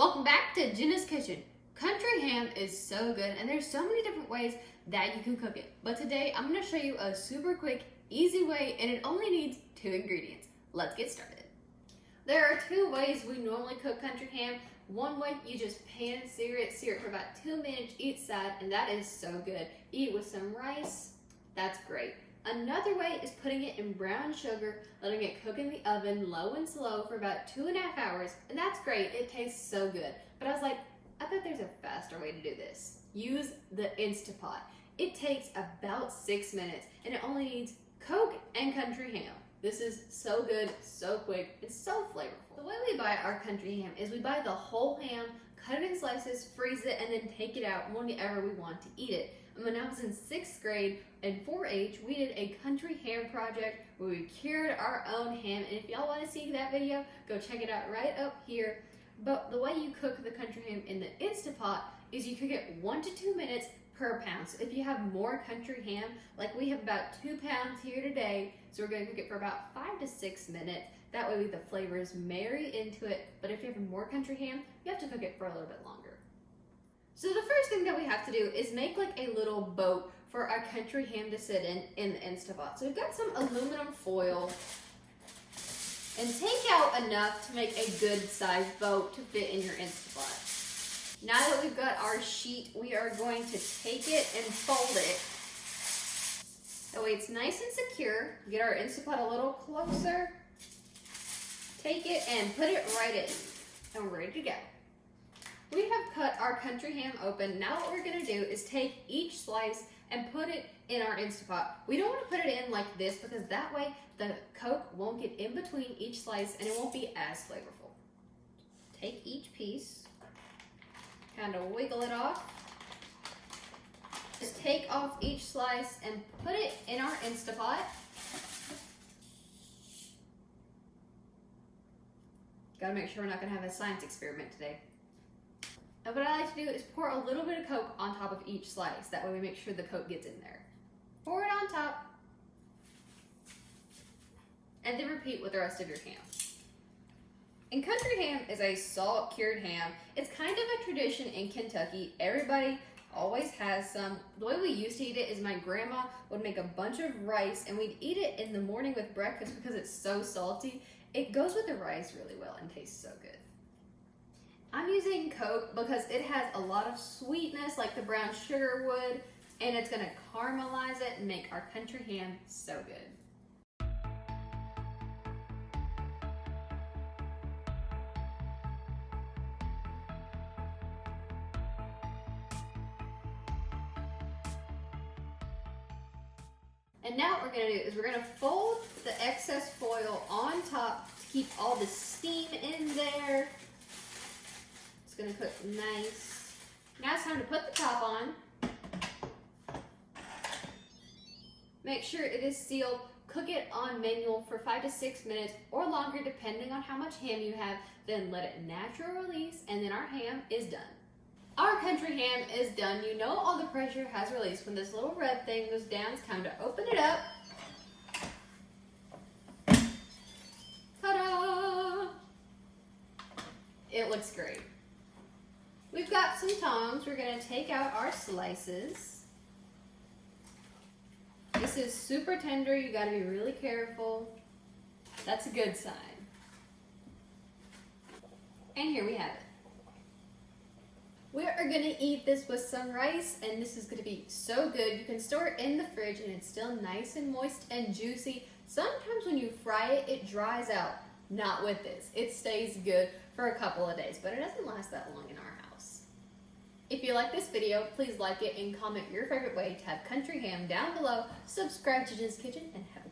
Welcome back to Jenna's Kitchen. Country ham is so good and there's so many different ways that you can cook it. But today I'm going to show you a super quick, easy way and it only needs 2 ingredients. Let's get started. There are 2 ways we normally cook country ham. One way, you just pan sear it for about 2 minutes each side, and that is so good. Eat it with some rice, that's great. Another way is putting it in brown sugar, letting it cook in the oven low and slow for about 2.5 hours, and that's great, it tastes so good. But I was like, I bet there's a faster way to do this. Use the Instapot. It takes about 6 minutes, and it only needs Coke and country ham. This is so good, so quick, and so flavorful. The way we buy our country ham is we buy the whole ham, cut it in slices, freeze it, and then take it out whenever we want to eat it. And when I was in 6th grade in 4-H, we did a country ham project where we cured our own ham. And if y'all want to see that video, go check it out right up here. But the way you cook the country ham in the Instapot is you cook it 1 to 2 minutes per pound. So if you have more country ham, like we have about 2 pounds here today, so we're going to cook it for about 5 to 6 minutes. That way the flavors marry into it. But if you have more country ham, you have to cook it for a little bit longer. So the first thing that we have to do is make like a little boat for our country ham to sit in the Instapot. So we've got some aluminum foil and take out enough to make a good sized boat to fit in your Instapot. Now that we've got our sheet, we are going to take it and fold it. That way it's nice and secure. Get our Instapot a little closer. Take it and put it right in. And we're ready to go. We have cut our country ham open. Now what we're gonna do is take each slice and put it in our Instapot. We don't wanna put it in like this because that way the Coke won't get in between each slice and it won't be as flavorful. Take each piece, kind of wiggle it off. Just take off each slice and put it in our Instapot. Gotta make sure we're not gonna have a science experiment today. And what I like to do is pour a little bit of Coke on top of each slice. That way we make sure the Coke gets in there. Pour it on top. And then repeat with the rest of your ham. And country ham is a salt cured ham. It's kind of a tradition in Kentucky. Everybody always has some. The way we used to eat it is my grandma would make a bunch of rice and we'd eat it in the morning with breakfast because it's so salty. It goes with the rice really well and tastes so good. I'm using Coke because it has a lot of sweetness like the brown sugar would, and it's gonna caramelize it and make our country ham so good. And now what we're gonna do is we're gonna fold the excess foil on top to keep all the steam in there. It's gonna cook nice. Now it's time to put the top on. Make sure it is sealed. Cook it on manual for 5 to 6 minutes or longer depending on how much ham you have. Then let it natural release and then our ham is done. Our country ham is done. You know all the pressure has released. When this little red thing goes down, it's time to open it up. Ta-da! It looks great. We've got some tongs. We're gonna take out our slices. This is super tender. You gotta be really careful. That's a good sign. And here we have it. We are gonna eat this with some rice, and this is gonna be so good. You can store it in the fridge, and it's still nice and moist and juicy. Sometimes when you fry it, it dries out. Not with this. It stays good for a couple of days, but it doesn't last that long in our house. If you like this video, please like it and comment your favorite way to have country ham down below. Subscribe to Jenna's Kitchen, and have a